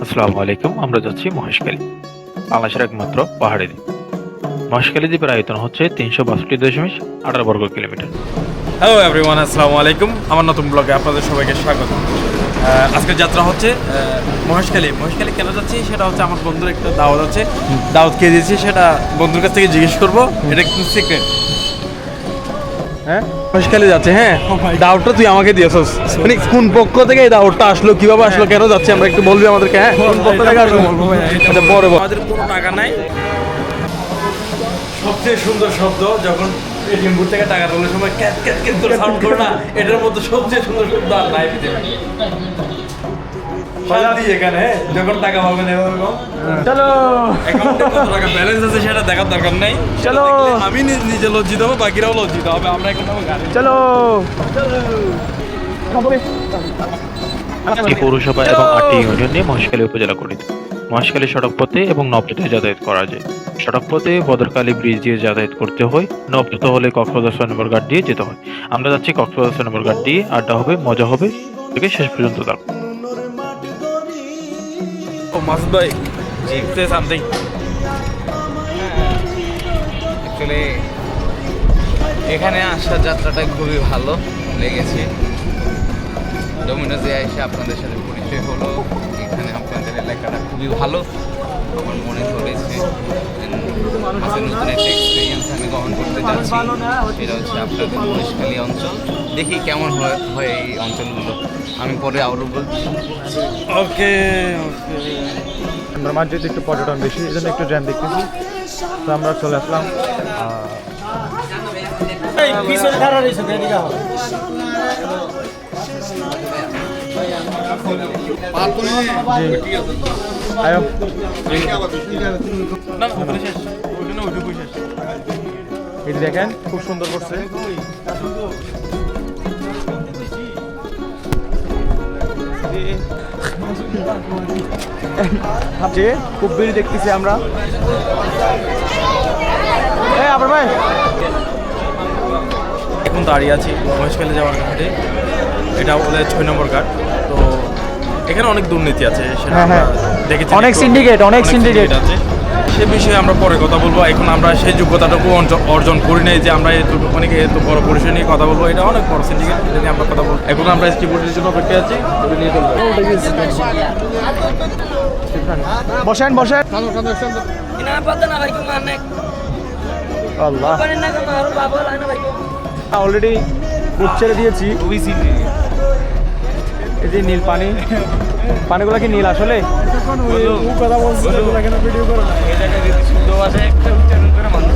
আসসালামু আলাইকুম। আমরা যাচ্ছি মহেশখালী, বাংলাদেশের একমাত্র পাহাড়ি দ্বীপ। মহেশখালী দ্বীপের আয়তন হচ্ছে ৩৬২.১৮ বর্গ কিলোমিটার। হ্যালো এভরিওয়ান, আসসালামু আলাইকুম। আমার নতুন ব্লগে আপনাদের সবাইকে স্বাগত। আজকের যাত্রা হচ্ছে মহেশখালী। মহেশখালী কেন যাচ্ছি সেটা হচ্ছে আমার বন্ধুর একটা দাওয়াত আছে, দাওয়াত খেয়ে দিয়েছি, সেটা বন্ধুর কাছ থেকে জিজ্ঞেস করবো। এটা কিন্তু সিক্রেট। হ্যাঁ, মহেশখালী যাচ্ছে। হ্যাঁ, দাওয়াতটা তুই আমাকে দিয়েছস, মানে কোন পক্ষ থেকে এই দাওয়াতটা আসলো, কিভাবে আসলো, কেন যাচ্ছে আমরা একটু বলবি আমাদেরকে? হ্যাঁ, কোন পক্ষ থেকে আসলো বলবো। আচ্ছা, বড় আমাদের কোনো টাকা নাই। সবচেয়ে সুন্দর শব্দ যখন এটিএম বুথ থেকে টাকা তোলার সময় ক্যাট ক্যাট ক্যাট করে সাউন্ড করে না, এটার মধ্যে সবচেয়ে সুন্দর শব্দ আর নাই পৃথিবীতে। শান্তি এখানে যখন টাকা পাবেন এরকম। চলো, অ্যাকাউন্টে কত টাকা ব্যালেন্স আছে সেটা দেখার দরকার নাই। চলো, আমি নিজে লজ্জিত হবো, বাকিরাও লজ্জিত হবে। আমরা এখন গাড়ি চলো। এই পৌরসভা এবং ৮টি ইউনিয়ন নিয়ে মহেশখালী উপজেলা গঠিত। মহেশখালী সড়ক পথে এবং নবপথে যাতায়াত করা যায়। সড়ক পথে বদরকালী ব্রিজ দিয়ে যাতায়াত করতে হয়, নবপথ হলে কক্সবাজার ৬ নম্বর ঘাট দিয়ে যেতে হয়। আমরা যাচ্ছি কক্সবাজার ৬ নম্বর ঘাট দিয়ে। আড্ডা হবে, মজা হবে, থেকে শেষ পর্যন্ত থাকবো। ও মাসুদ ভাই, জি সে সামথিং। অ্যাকচুয়ালি এখানে আসার যাত্রাটা খুবই ভালো লেগেছে। ডোমিনোজে এসে আপনাদের সাথে পরিচয় হলো। এখানে আপনাদের এলাকাটা খুবই ভালো, আমার মনে ধরেছে। নতুন একটা এক্সপিরিয়েন্স আমি গ্রহণ করতে যাচ্ছি, সেটা হচ্ছে আপনাদের মহেশখালী অঞ্চল। দেখি কেমন হয় এই অঞ্চলগুলো, আমি পরে আরও বলছি। ওকে। আমরা মাঝে একটু পর্যটন বেশি, এই জন্য একটু জ্যাম দেখতেছি। তো আমরা চলে আসলাম। এই দেখেন খুব সুন্দর করছে। যে খুব ভিড় দেখতেছি আমরা। আপনার ভাই এখন দাঁড়িয়ে আছি মহেশখালী যাওয়ার ঘাটে। এটা বলে ৬ নম্বর ঘাট। তো এখানে অনেক দুর্নীতি আছে, সেটা আমরা দেখেছি। অনেক সিন্ডিকেট আছে, সে বিষয়ে আমরা পরে কথা বলবো। এখন আমরা সেই যোগ্যতাটুকু অর্জন করি নাই যে আমরা অনেকে এত বড় পরিসর নিয়ে কথা বলবো। এটা অনেক বড় সিন্ডিকেট, এটা নিয়ে আমরা কথা বলবো। এখন আমরা স্টিপুলের জন্য অপেক্ষা আছি। বসেন বসেন। আল্লাহ, অলরেডি বুক ছেড়ে দিয়েছি। এই যে নীল পানি, পানিগুলো কি নীল আসলে? কথা বলছি, ভিডিও করো না। শুদ্ধ ভাষায় একটা উচ্চারণ করে মানুষ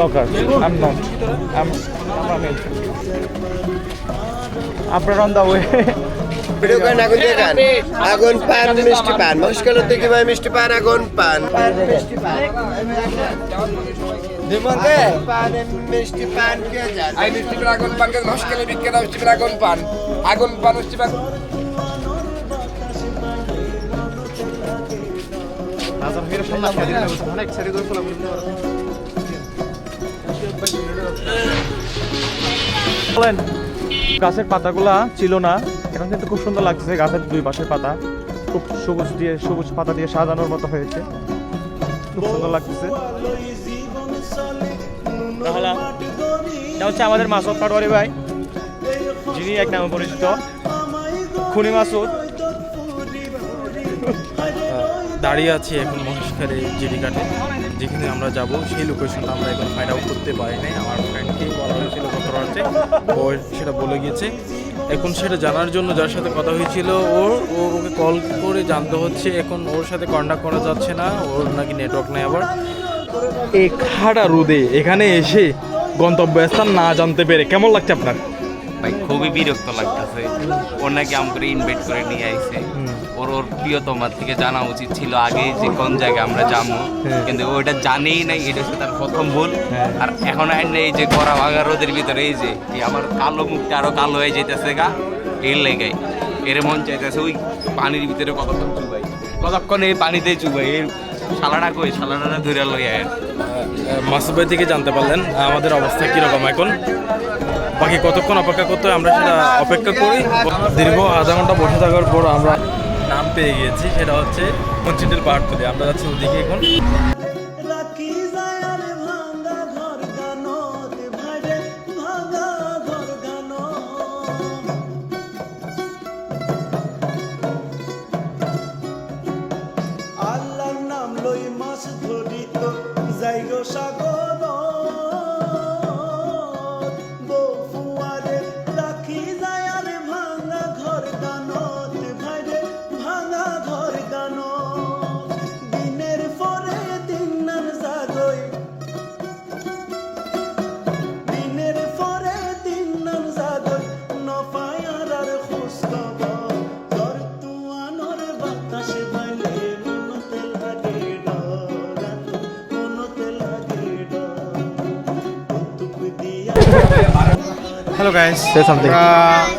Vlogger. I'm not. I'm আপনার on the way. ভিডিও করেন, আগুন দিয়ে গান। আগুন পান মিষ্টি পান, মহেশখালী থেকে ভাই মিষ্টি পান, আগুন পান মিষ্টি পান। দিমকে পান মিষ্টি পান কে জানে? আই মিষ্টি পান আগুন পান কে মহেশখালী বিখ্যাত মিষ্টি পান আগুন পান, আগুন পান মিষ্টি পান। বলেন, গাছের পাতাগুলা ছিল না, এখন কিন্তু খুব সুন্দর লাগছে। গাছের দুই পাশের পাতা খুব সবুজ পাতা দিয়ে সাজানোর মতো হয়েছে, খুব সুন্দর লাগতেছে। তাহলে এটা হচ্ছে আমাদের মাসুদ পাটোয়ারি ভাই, যিনি এক নামে পরিচিত খুনি মাসুদ। দাঁড়িয়ে আছি এখন মহেশখালী জিরিঘাটে, যেখানে আমরা যাব সেই লোকেশনটা আমরা এখন ফাইন্ড আউট করতে পারি নাই। আমার ফ্রেন্ডকে বলা হয়েছিল গত রাতে, ও সেটা বলে গিয়েছে। এখন সেটা জানার জন্য যার সাথে কথা হয়েছিল ওকে কল করে জানতে হচ্ছে। এখন ওর সাথে কন্ট্যাক্ট করা যাচ্ছে না, ওর নাকি নেটওয়ার্ক নেই। আবার এই খাড়া রোদে এখানে এসে গন্তব্যস্থান না জানতে পেরে কেমন লাগছে আপনার? ভাই খুবই বিরক্ত লাগতেছে। ওর নাকি আমাকে ইনভাইট করে নিয়ে আইছে। ওর প্রিয়তমার থেকে জানা উচিত ছিল আগে যে কোন জায়গায় আমরা যাবো, কিন্তু ওইটা জানেই নাই। এটা হচ্ছে তার প্রথম ভুল। আর এখন এই যে করা ভাঙা রোদের ভিতরে এই যে আমার কালো মুখটা আরো কালো হয়ে যেতেছে গা, এর লেগাই এর মন চাইতেছে ওই পানির ভিতরে কতক্ষণ চুবাই, কতক্ষণ এই পানিতে চুবাই। এর শালাটা কই, শালাটা ধরে লই আয়। মাসুদ ভাই থেকে জানতে পারলেন আমাদের অবস্থা কীরকম এখন। বাকি কতক্ষণ অপেক্ষা করতে হয় আমরা সেটা অপেক্ষা করি। দীর্ঘ আধা ঘন্টা বসে থাকার পর আমরা নাম পেয়ে গিয়েছি, সেটা হচ্ছে মঞ্চিটের পাহাড়তলি। আমরা যাচ্ছি ওদিকে এখন। আল্লাহর নাম লই মাছ ধরি তো যাইগো সাগর, বফুয়ারে রাখি যায় আর ভাঙা ঘর গানত, ভাইরে ভাঙা ঘর গানত। দিনের পরে দিন নান জাগই, দিনের পরে দিন নান জাগই, নফায়ার আর খুশখবর। ঘর তুয়ানোর বাতাসে বাইলে মনতে লাগে ডর, মনতে লাগে ডর। কৌতুক দিয়া হ্যালো গাইস, আমরা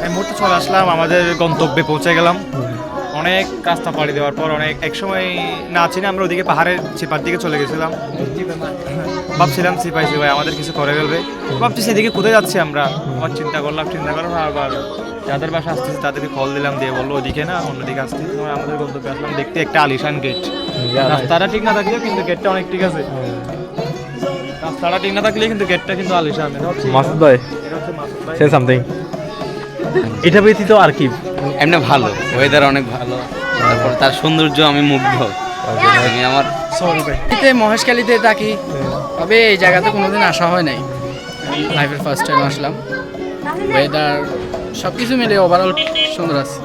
এই মুহূর্তে চলে আসলাম, আমাদের গন্তব্যে পৌঁছে গেলাম। অনেক রাস্তা পাড়ি দেওয়ার পর এক সময় না চিনে আমরা ওদিকে পাহাড়ের চিপার দিকে চলে গেছিলাম। ভাবছিলাম চিপাই আমাদের কিছু করে ফেলবে, ভাবছি সেদিকে কোথায় যাচ্ছি আমরা। আমার চিন্তা করলাম আবার যাদের বাসা আসতেছি তাদেরকে কল দিলাম, দিয়ে বললো ওদিকে না অন্যদিকে আসতে। আমরা আমাদের গন্তব্যে আসলাম, দেখতে একটা আলিশান গেট। রাস্তাটা ঠিক না থাকলেও কিন্তু গেটটা অনেক ঠিক আছে। রাস্তাটা ঠিক না থাকলে কিন্তু গেটটা কিন্তু আলিশান। মাসুদ ভাই সে সামথিং, এটা ব্যতীত আর কি? এমনি ভালো, ওয়েদার অনেক ভালো, তারপর তার সৌন্দর্য আমি মুগ্ধ। আমি আমার মহেশখালীতে থাকি, তবে এই জায়গাতে কোনোদিন আসা হয় নাই, লাইফের ফার্স্ট টাইম আসলাম। ওয়েদার সব কিছু মিলে ওভারঅল সুন্দর আছে।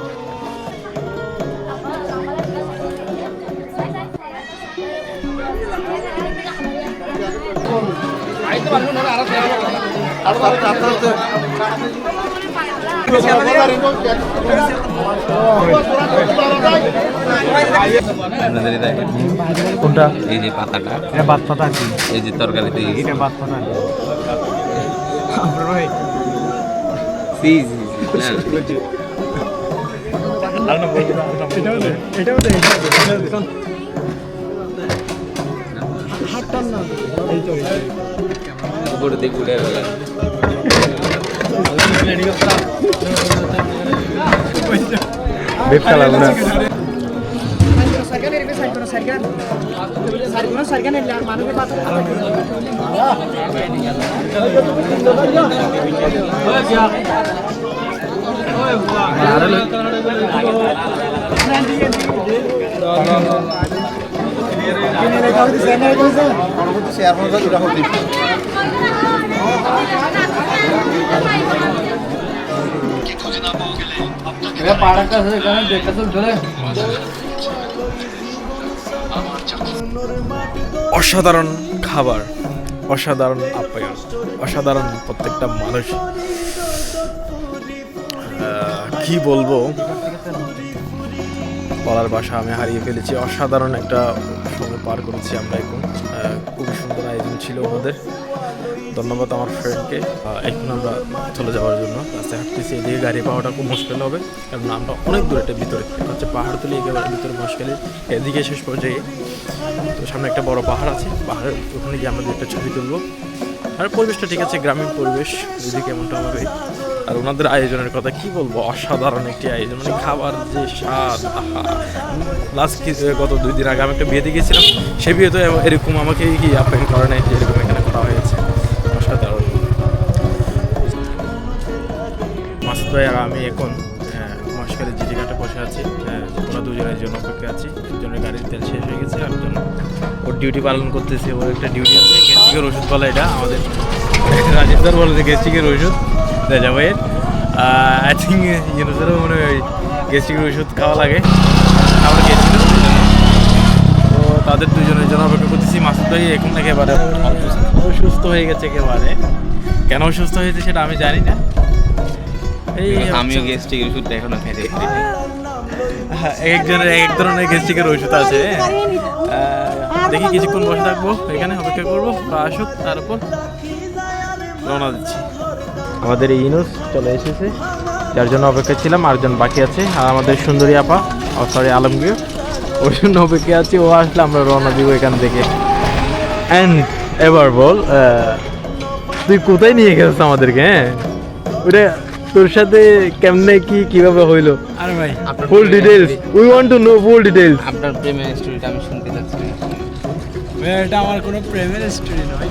আপনাদের দেখেন কোনটা? এই যে পাতাটা, এটা বাদ পাতা আর কি? এই যে তরকারিতে এটা বাদ পাতা। উপরে দিকে উঠে গেল। বেপ চালাবো না। অসাধারণ খাবার, অসাধারণ আপ্যায়ন, অসাধারণ প্রত্যেকটা মানুষ। কি বলবো, বলার ভাষা আমি হারিয়ে ফেলেছি। অসাধারণ একটা সময় পার করেছি আমরা এখন। খুবই সুন্দর আয়োজন ছিল আমাদের। ধন্যবাদ আমার ফ্রেন্ডকে। এখন আমরা চলে যাওয়ার জন্য রাস্তায় হাঁটতেছি। এদিকে গাড়ি পাওয়াটা খুব মুশকিল হবে, কারণ আমরা অনেক দূরে একটা ভিতরে হচ্ছে পাহাড় তুলে একেবারে ভিতরে মুশকিল। এদিকে শেষ পর্যায়ে তো সামনে একটা বড় পাহাড় আছে, পাহাড়ের ওখানে গিয়ে আমরা একটা ছবি তুলবো। আর পরিবেশটা ঠিক আছে, গ্রামীণ পরিবেশ, এদিকে এমনটা হবে। আর ওনাদের আয়োজনের কথা কি বলবো, অসাধারণ একটি আয়োজন, মানে খাবার যে স্বাদ, লাস্ট গত 2 দিন আগে আমি একটা বিয়েতে গিয়েছিলাম, সে বিয়ে তো এরকম আমাকে কি আপ্যায়ন করে নাই যেরকম এখানে করা হয়েছে, অসাধারণ। মাসুদ ভাই আর আমি এখন মহেশখালী জিটি ঘাটে বসে আছি। ওরা দুজনের জন্য অপেক্ষা আছি। একজনের গাড়ির তেল শেষ হয়ে গেছে, আরেকজন ওর ডিউটি পালন করতেছে, ওর একটা ডিউটি আছে। গ্যাস্ট্রিকের ওষুধ বলে এটা আমাদের রাজীব স্যার বলে যে গ্যাস্ট্রিকের ওষুধ রাজা ভাইয়ের। আই থিঙ্ক ইউনুসেরও মনে হয় গ্যাস্ট্রিকের ওষুধ খাওয়া লাগে, আমরা গেছিল তো তাদের দুজনের জন্য অপেক্ষা করতেছি। মাসুদ ভাই এখন একেবারে অসুস্থ হয়ে গেছে একেবারে। কেন অসুস্থ হয়েছে সেটা আমি জানি না। এই আমিও গ্যাস্ট্রিকের ওষুধটা এখনো খাইতে পারি। একজনের এক ধরনের গ্যাস্ট্রিকের ওষুধ আছে। দেখি কিছুক্ষণ বসে থাকবো এখানে, অপেক্ষা করবো আসুক, তারপর রওনা দিচ্ছি। আমাদের এই ইনুস চলে এসেছে, যার জন্য অপেক্ষা ছিলাম। আরেকজন বাকি আছে, আর আমাদের সুন্দরী আপা, সরি আলমগীর, ওর জন্য অপেক্ষা আছি। ও আসলে আমরা রওনা দিব এখান থেকে। অ্যান্ড এবার বল, তুই কোথায় নিয়ে গেছিস আমাদেরকে? হ্যাঁ, ওটা তোর সাথে কেমনে কি কিভাবে হইলো? আরে ভাই full details, we want to know full details. আপনার প্রেমের স্টোরিটা আমি শুনতে চাচ্ছি। এটা আমার কোনো প্রেমের স্টোরি নয়,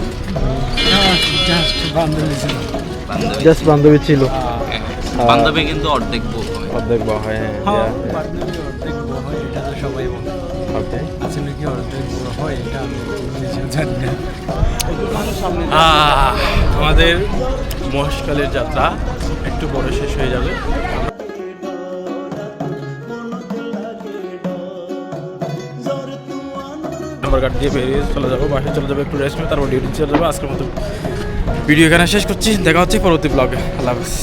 জাস্ট বান্ধবী ছিল। জাস্ট বান্ধবী ছিল। বান্ধবী কিন্তু অর্ধেক বউ হয়। অর্ধেক বা হয়, হ্যাঁ। বান্ধবী অর্ধেক বড় হয় এটা তো সবাই বলে, ওকে। আসলে কি অর্ধেক বড় হয় এটা আমি নিজেও জানি না। আমাদের মহেশখালীর যাত্রা একটু পরে শেষ হয়ে যাবে। নাম্বার কার্ড দিয়ে বেরিয়ে চলে যাবো, বাসায় চলে যাবো, একটু রেস্ট নিয়ে তারপর ডিউটি চলে যাবো। আজকের মতো ভিডিও এখানে শেষ করছি, দেখা হচ্ছে পরবর্তী ব্লগে। আল্লাহ হাফেজ।